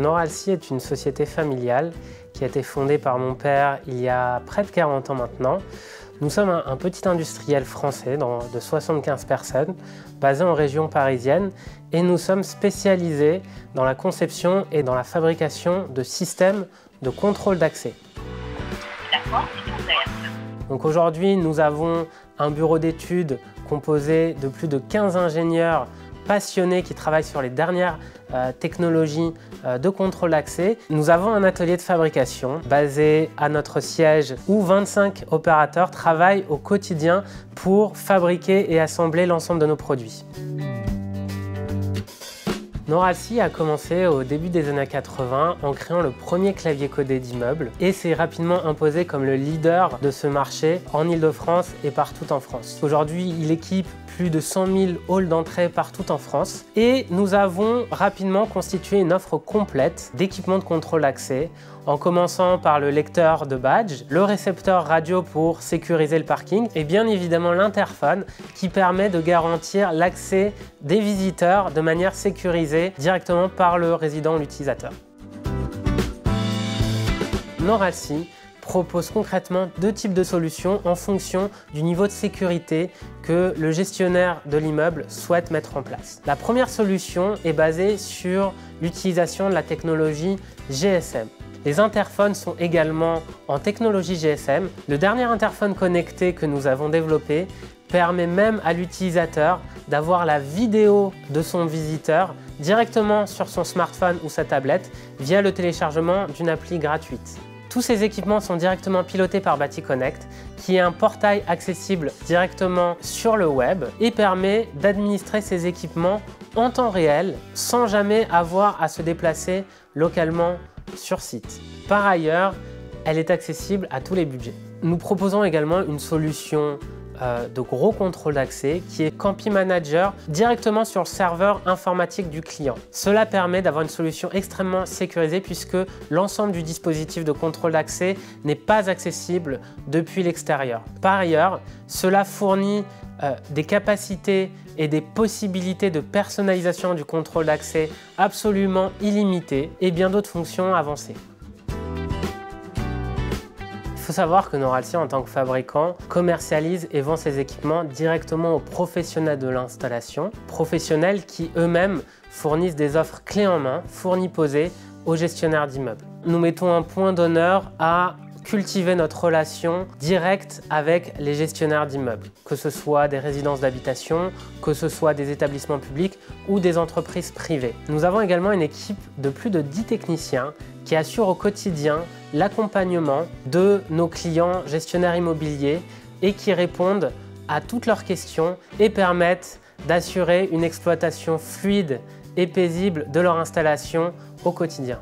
Noralci est une société familiale qui a été fondée par mon père il y a près de 40 ans maintenant. Nous sommes un petit industriel français de 75 personnes, basé en région parisienne, et nous sommes spécialisés dans la conception et dans la fabrication de systèmes de contrôle d'accès. La porte est ouverte. Donc aujourd'hui, nous avons un bureau d'études composé de plus de 15 ingénieurs passionnés qui travaillent sur les dernières technologies de contrôle d'accès. Nous avons un atelier de fabrication basé à notre siège où 25 opérateurs travaillent au quotidien pour fabriquer et assembler l'ensemble de nos produits. Noralci a commencé au début des années 80 en créant le premier clavier codé d'immeuble et s'est rapidement imposé comme le leader de ce marché en Île-de-France et partout en France. Aujourd'hui, il équipe plus de 100 000 halls d'entrée partout en France et nous avons rapidement constitué une offre complète d'équipements de contrôle d'accès en commençant par le lecteur de badge, le récepteur radio pour sécuriser le parking et bien évidemment l'interphone qui permet de garantir l'accès des visiteurs de manière sécurisée directement par le résident ou l'utilisateur. Noralci propose concrètement deux types de solutions en fonction du niveau de sécurité que le gestionnaire de l'immeuble souhaite mettre en place. La première solution est basée sur l'utilisation de la technologie GSM. Les interphones sont également en technologie GSM. Le dernier interphone connecté que nous avons développé permet même à l'utilisateur d'avoir la vidéo de son visiteur directement sur son smartphone ou sa tablette via le téléchargement d'une appli gratuite. Tous ces équipements sont directement pilotés par BatiConnect, qui est un portail accessible directement sur le web et permet d'administrer ces équipements en temps réel sans jamais avoir à se déplacer localement sur site. Par ailleurs, elle est accessible à tous les budgets. Nous proposons également une solution de gros contrôle d'accès qui est Campi Manager directement sur le serveur informatique du client. Cela permet d'avoir une solution extrêmement sécurisée puisque l'ensemble du dispositif de contrôle d'accès n'est pas accessible depuis l'extérieur. Par ailleurs, cela fournit des capacités et des possibilités de personnalisation du contrôle d'accès absolument illimitées et bien d'autres fonctions avancées. Il faut savoir que Noralci, en tant que fabricant, commercialise et vend ses équipements directement aux professionnels de l'installation, professionnels qui eux-mêmes fournissent des offres clés en main, fournies posées aux gestionnaires d'immeubles. Nous mettons un point d'honneur à cultiver notre relation directe avec les gestionnaires d'immeubles, que ce soit des résidences d'habitation, que ce soit des établissements publics ou des entreprises privées. Nous avons également une équipe de plus de 10 techniciens qui assurent au quotidien l'accompagnement de nos clients gestionnaires immobiliers et qui répondent à toutes leurs questions et permettent d'assurer une exploitation fluide et paisible de leur installation au quotidien.